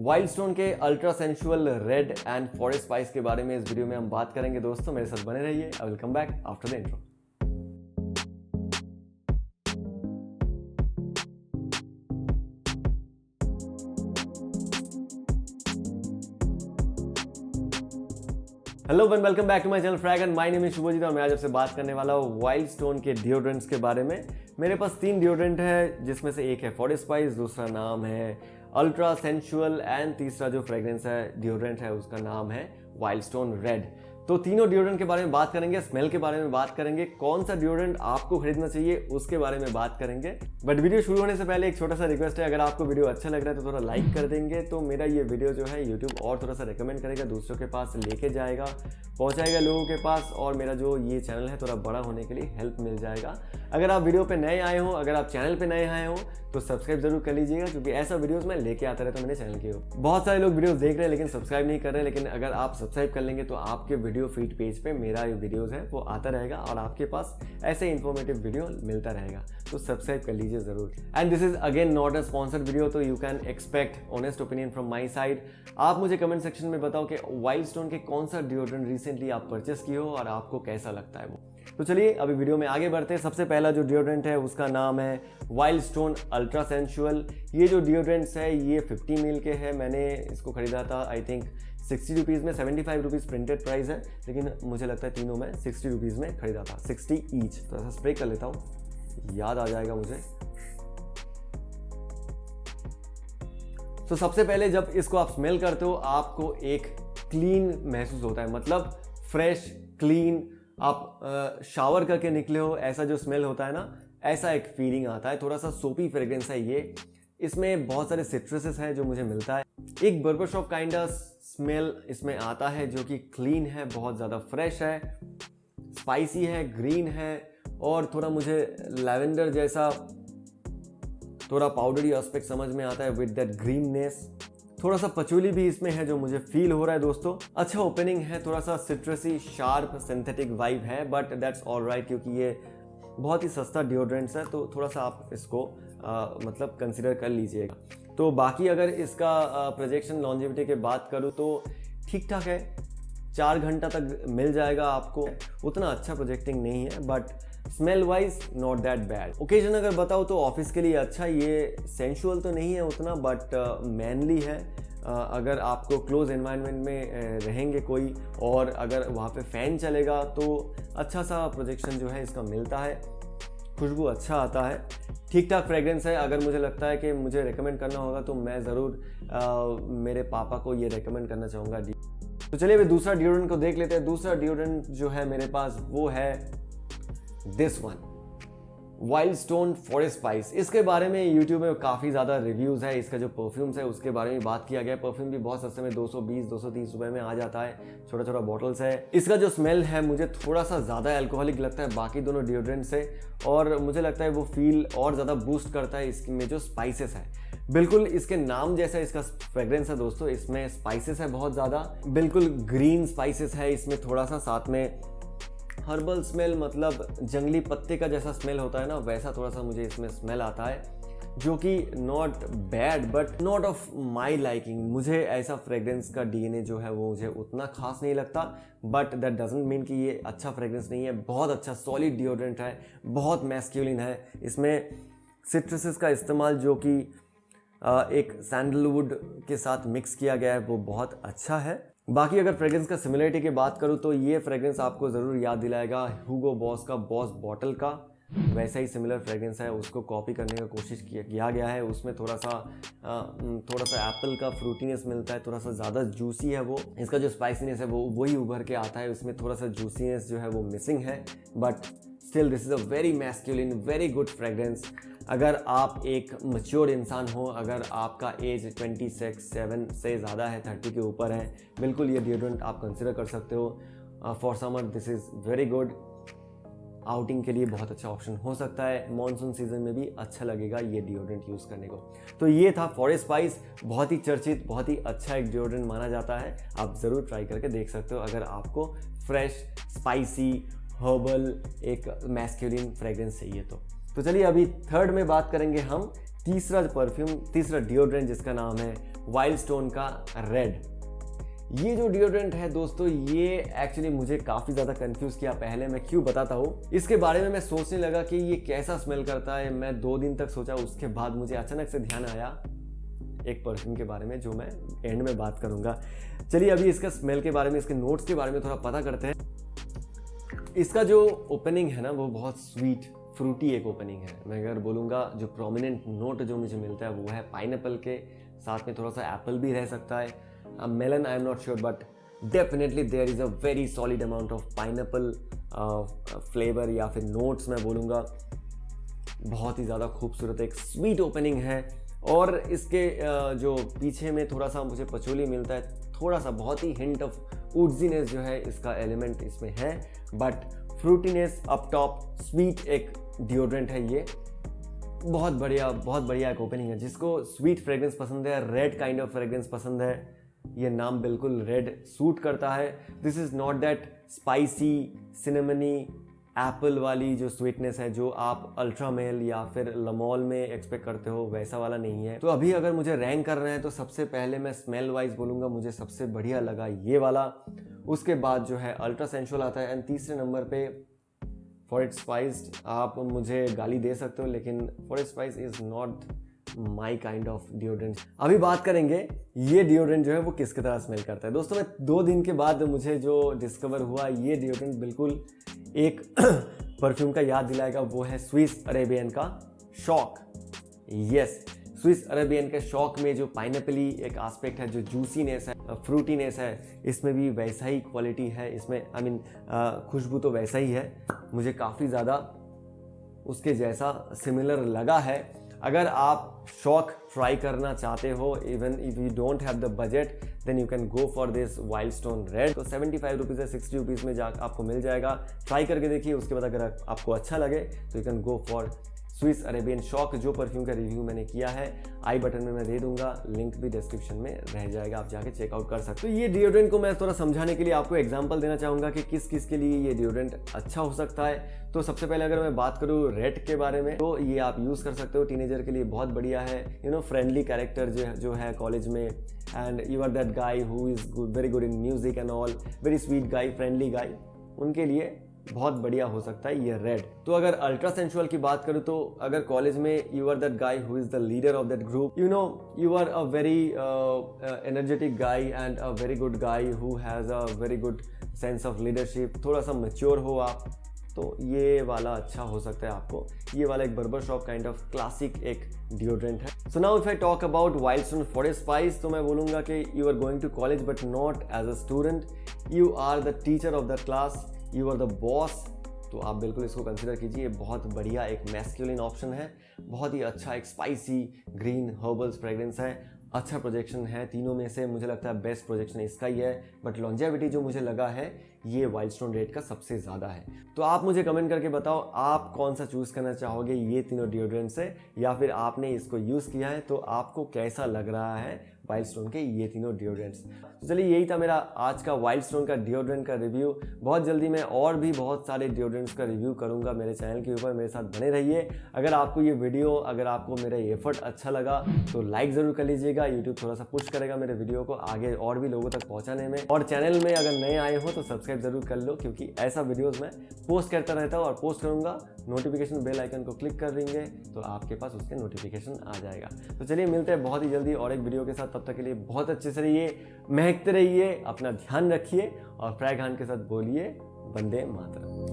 Wild stone के ultra sensual red and forest spice के बारे में इस वीडियो में हम बात करेंगे दोस्तों। मेरे साथ बने रहिए। I will come back after the intro. Hello and welcome back to my channel frag and my name is Shubhajit और मैं आज आपसे बात करने वाला हूँ वाइल्ड स्टोन के डिओड्रेंट्स के बारे में। मेरे पास 3 डिओड्रेंट है, जिसमें से एक है फॉरेस्ट स्पाइस, दूसरा नाम है अल्ट्रा सेंसुअल एंड तीसरा जो फ्रेग्रेंस है डिओड्रेंट है उसका नाम है वाइल्ड स्टोन रेड। तो तीनों डिओड्रेंट के बारे में बात करेंगे, स्मेल के बारे में बात करेंगे, कौन सा डिओड्रेंट आपको खरीदना चाहिए उसके बारे में बात करेंगे। बट वीडियो शुरू होने से पहले एक छोटा सा रिक्वेस्ट है, अगर आपको वीडियो अच्छा लग रहा है तो थोड़ा लाइक कर देंगे तो मेरा ये वीडियो जो है यूट्यूब और थोड़ा सा रिकमेंड करेगा, दूसरों के पास लेके जाएगा, पहुंचाएगा लोगों के पास और मेरा जो ये चैनल है थोड़ा बड़ा होने के लिए हेल्प मिल जाएगा। अगर आप वीडियो पे नए आए हो, अगर आप चैनल पे नए आए हो तो सब्सक्राइब जरूर कर लीजिएगा, क्योंकि ऐसा वीडियोस मैं लेके आता रहता हूं मेरे चैनल के ऊपर। बहुत सारे लोग वीडियोस देख रहे हैं लेकिन सब्सक्राइब नहीं कर रहे हैं, लेकिन अगर आप सब्सक्राइब कर लेंगे तो आपके वीडियो फीड पेज पे मेरा जो वीडियोस है वो आता रहेगा और आपके पास ऐसे इंफॉर्मेटिव वीडियो मिलता रहेगा। तो सब्सक्राइब कर लीजिए जरूर। And this is again not a sponsored video, तो you can expect honest opinion from my side. आप मुझे कमेंट सेक्शन में बताओ कि वाइल्ड स्टोन के कौन सा डिओड्रेंट रिसेंटली आप परचेस किए हो और आपको कैसा लगता है वो। तो चलिए अभी वीडियो में आगे बढ़ते हैं। सबसे पहला जो डिओड्रेंट है उसका नाम है वाइल्ड स्टोन अल्ट्रा सेंसुअल। ये जो डिओड्रेंट्स है ये 50 ml के है। मैंने इसको खरीदा था आई थिंक 60 रुपीज़ में, 75 रुपीज़ प्रिंटेड प्राइस है, लेकिन मुझे लगता है तीनों में 60 रुपीज़ में खरीदा था, 60 ईच। थोड़ा सा स्प्रे कर लेता हूँ, याद आ जाएगा मुझे। तो सबसे पहले जब इसको आप स्मेल करते हो आपको एक क्लीन महसूस होता है, मतलब फ्रेश क्लीन, आप शावर करके निकले हो ऐसा जो स्मेल होता है ना, ऐसा एक फीलिंग आता है। थोड़ा सा सोपी फ्रेग्रेंस है ये। इसमें बहुत सारे सिट्रसेस है जो मुझे मिलता है। एक barber shop kind of smell इसमें आता है जो कि क्लीन है, बहुत ज़्यादा फ्रेश है, स्पाइसी है, ग्रीन है और थोड़ा मुझे लैवेंडर जैसा थोड़ा पाउडरी एस्पेक्ट समझ में आता है विद दैट ग्रीननेस। थोड़ा सा पचोली भी इसमें है जो मुझे फील हो रहा है दोस्तों। अच्छा ओपनिंग है, थोड़ा सा सिट्रसी शार्प सिंथेटिक वाइब है, बट दैट्स ऑल राइट, क्योंकि ये बहुत ही सस्ता डिओड्रेंट्स है तो थोड़ा सा आप इसको मतलब कंसिडर कर लीजिएगा। तो बाकी अगर इसका प्रोजेक्शन लॉन्जेविटी के बात करूँ तो ठीक ठाक है, 4 घंटा तक मिल जाएगा आपको। उतना अच्छा प्रोजेक्टिंग नहीं है but smell wise not that bad. Occasion अगर बताओ तो ऑफिस के लिए अच्छा, ये सेंसुअल तो नहीं है उतना बट मैनली है। अगर आपको क्लोज एनवायरनमेंट में रहेंगे कोई और अगर वहाँ पे फैन चलेगा तो अच्छा सा प्रोजेक्शन जो है इसका मिलता है, खुशबू अच्छा आता है, ठीक ठाक फ्रेग्रेंस है। अगर मुझे लगता है कि मुझे रेकमेंड करना होगा तो मैं ज़रूर मेरे पापा को ये रेकमेंड करना चाहूँगा। तो चलिए अभी दूसरा डिओड्रेंट को देख लेते हैं। दूसरा डिओड्रेंट जो है मेरे पास वो है this one, wild stone forest spice. इसके बारे में यूट्यूब में काफ़ी ज़्यादा रिव्यूज़ है। इसका जो परफ्यूम्स है उसके बारे में बात किया गया है। परफ्यूम भी बहुत सस्ते में 220-230 रुपए में आ जाता है, छोटा छोटा बॉटल्स है। इसका जो स्मेल है मुझे थोड़ा सा ज़्यादा अल्कोहलिक लगता है बाकी दोनों डिओड्रेंट से, और मुझे लगता है वो फील और ज़्यादा बूस्ट करता है इसमें जो स्पाइसेस है। बिल्कुल इसके नाम जैसा इसका फ्रेग्रेंस है दोस्तों। इसमें स्पाइसेस है बहुत ज़्यादा, बिल्कुल ग्रीन स्पाइसेस है इसमें, थोड़ा सा साथ में हर्बल स्मेल, मतलब जंगली पत्ते का जैसा स्मेल होता है ना, वैसा थोड़ा सा मुझे इसमें स्मेल आता है, जो कि not bad but not of my liking. मुझे ऐसा फ्रेग्रेंस का डीएनए जो है वो मुझे उतना खास नहीं लगता, बट दैट डजंट मीन कि ये अच्छा फ्रेग्रेंस नहीं है। बहुत अच्छा सॉलिड डिओड्रेंट है, बहुत मैस्कुलिन है। इसमें सिट्रसेस का इस्तेमाल जो कि एक सैंडलवुड के साथ मिक्स किया गया है वो बहुत अच्छा है। बाकी अगर फ्रेग्रेंस का सिमिलरिटी की बात करूँ तो ये फ्रेग्रेंस आपको ज़रूर याद दिलाएगा ह्यूगो बॉस का बॉस बॉटल का, वैसा ही सिमिलर फ्रेग्रेंस है, उसको कॉपी करने का कोशिश किया गया है। उसमें थोड़ा सा एप्पल का फ्रूटीनेस मिलता है, थोड़ा सा ज़्यादा जूसी है वो। इसका जो स्पाइसीनेस है वो वही उभर के आता है, उसमें थोड़ा सा जूसीनेस जो है वो मिसिंग है, but still this is a very masculine very good fragrance. अगर आप एक मैच्योर इंसान हो, अगर आपका एज 27 से ज़्यादा है, 30 के ऊपर है, बिल्कुल ये डिओड्रेंट आप कंसिडर कर सकते हो। For summer this is very good. Outing के लिए बहुत अच्छा ऑप्शन हो सकता है, मॉनसून सीजन में भी अच्छा लगेगा ये डिओड्रेंट यूज़ करने को। तो ये था फॉरेस्ट स्पाइस, बहुत ही चर्चित, बहुत ही अच्छा एक डिओड्रेंट माना जाता है। आप ज़रूर ट्राई करके देख सकते हो अगर आपको फ्रेश स्पाइसी हर्बल एक मैस्कुलिन फ्रेग्रेंस चाहिए तो। चलिए अभी थर्ड में बात करेंगे हम तीसरा डिओड्रेंट जिसका नाम है वाइल्ड स्टोन का रेड। ये जो डिओड्रेंट है दोस्तों, ये एक्चुअली मुझे काफ़ी ज़्यादा कंफ्यूज किया। पहले मैं क्यों बताता हूँ। इसके बारे में मैं सोचने लगा कि ये कैसा स्मेल करता है। मैं 2 दिन तक सोचा, उसके बाद मुझे अचानक से ध्यान आया एक परफ्यूम के बारे में, जो मैं एंड में बात करूँगा। चलिए अभी इसका स्मेल के बारे में, इसके नोट्स के बारे में थोड़ा पता करते हैं। इसका जो ओपनिंग है ना, वो बहुत स्वीट फ्रूटी एक ओपनिंग है। मैं अगर बोलूँगा जो प्रोमिनेंट नोट जो मुझे मिलता है वो है पाइनएप्पल के, साथ में थोड़ा सा एप्पल भी रह सकता है। Melon I am not sure, but definitely there is a very solid amount of pineapple flavour या फिर नोट्स मैं बोलूँगा। बहुत ही ज़्यादा खूबसूरत एक स्वीट ओपनिंग है। और इसके जो पीछे में थोड़ा सा मुझे पचोली मिलता है, थोड़ा सा बहुत ही हिंट ऑफ वुड्जीनेस जो है इसका एलिमेंट इसमें है, but fruitiness up top, sweet एक डिओड्रेंट है ये। बहुत बढ़िया एक ओपनिंग है। जिसको स्वीट फ्रेग्रेंस पसंद है, रेड काइंड ऑफ फ्रेग्रेंस पसंद है, ये नाम बिल्कुल रेड सूट करता है। This is not that spicy cinnamony apple वाली जो स्वीटनेस है जो आप अल्ट्रा मेल या फिर लमॉल में एक्सपेक्ट करते हो, वैसा वाला नहीं है। तो अभी अगर मुझे रैंक करना है तो सबसे पहले मैं स्मेल वाइज बोलूँगा मुझे सबसे बढ़िया लगा ये वाला। उसके बाद जो है अल्ट्रा सेंशुअल आता है, एंड तीसरे नंबर पे फॉर इट स्पाइस्ड। आप मुझे गाली दे सकते हो, लेकिन for it spice is not my kind of deodorant. अभी बात करेंगे ये डिओड्रेंट जो है वो किसकी तरह स्मेल करता है। दोस्तों मैं 2 दिन के बाद मुझे जो डिस्कवर हुआ, ये डिओड्रेंट बिल्कुल एक परफ्यूम का याद दिलाएगा, वो है स्विस अरेबियन का शॉक। यस, स्विस अरेबियन के शॉक में जो पाइनएप्पली एक एस्पेक्ट है, जो जूसीनेस है, फ्रूटीनेस है, इसमें भी वैसा ही क्वालिटी है। इसमें आई मीन खुशबू तो वैसा ही है, मुझे काफ़ी ज़्यादा उसके जैसा सिमिलर लगा है। अगर आप शॉक ट्राई करना चाहते हो, even if you don't have the budget, then you can go for this wild stone red. तो 75 रुपीज़ या 60 रुपीज़ में आपको मिल जाएगा। ट्राई करके देखिए, उसके बाद अगर आपको अच्छा लगे तो you can go for Swiss Arabian shock. जो परफ्यूम का रिव्यू मैंने किया है आई बटन में मैं दे दूंगा, लिंक भी डिस्क्रिप्शन में रह जाएगा, आप जाके चेकआउट कर सकते हो। ये डिओड्रेंट को मैं थोड़ा समझाने के लिए आपको एग्जांपल देना चाहूँगा कि किस किस के लिए ये डिओड्रेंट अच्छा हो सकता है। तो सबसे पहले अगर मैं बात करूँ रेड के बारे में, तो ये आप यूज़ कर सकते हो, टीनेजर के लिए बहुत बढ़िया है। फ्रेंडली कैरेक्टर जो है कॉलेज में, and you are that guy who is very good in music and all, very sweet guy, friendly guy, उनके लिए बहुत बढ़िया हो सकता है ये रेड। तो अगर अल्ट्रा सेंशुअल की बात करूँ, तो अगर कॉलेज में you are that guy who is the leader of that group, you are a very energetic guy and a very good guy who has a very good sense of leadership, थोड़ा सा mature हो आप, तो ये वाला अच्छा हो सकता है आपको। ये वाला एक barber shop kind of classic एक डिओड्रेंट है। So now if I talk about wild stone for a spice, तो मैं बोलूँगा कि you are going to college but not as a student, you are the teacher of the class, you are the boss, तो आप बिल्कुल इसको consider कीजिए। बहुत बढ़िया एक मैस्कुलिन ऑप्शन है, बहुत ही अच्छा एक स्पाइसी ग्रीन हर्बल्स फ्रेग्रेंस है, अच्छा प्रोजेक्शन है। तीनों में से मुझे लगता है बेस्ट प्रोजेक्शन इसका ही है, बट लॉन्जेविटी जो मुझे लगा है ये वाइल्ड स्टोन रेड का सबसे ज़्यादा है। तो आप मुझे कमेंट करके बताओ आप कौन सा चूज़ करना चाहोगे, ये तीनों डिओड्रेंट से, या फिर आपने इसको यूज़ किया है तो आपको कैसा लग रहा है वाइल्ड स्टोन के ये तीनों डिओड्रेंट्स। तो चलिए यही था मेरा आज का वाइल्ड स्टोन का डिओड्रेंट का रिव्यू। बहुत जल्दी मैं और भी बहुत सारे डिओड्रेंट्स का रिव्यू करूंगा मेरे चैनल के ऊपर, मेरे साथ बने रहिए। अगर आपको ये वीडियो, अगर आपको मेरा एफर्ट अच्छा लगा तो लाइक ज़रूर कर लीजिएगा, यूट्यूब थोड़ा सा पुश करेगा मेरे वीडियो को आगे और भी लोगों तक पहुँचाने में। और चैनल में अगर नए आए हो तो सब्सक्राइब जरूर कर लो, क्योंकि ऐसा वीडियोज़ मैं पोस्ट करता रहता हूँ और पोस्ट करूँगा, नोटिफिकेशन बेल आइकन को क्लिक कर देंगे तो आपके पास उसके नोटिफिकेशन आ जाएगा। तो चलिए मिलते हैं बहुत ही जल्दी और एक वीडियो के साथ, तब तक के लिए बहुत अच्छे से रहिए, महकते रहिए, अपना ध्यान रखिए और फ्राई खान के साथ बोलिए वंदे मातरम।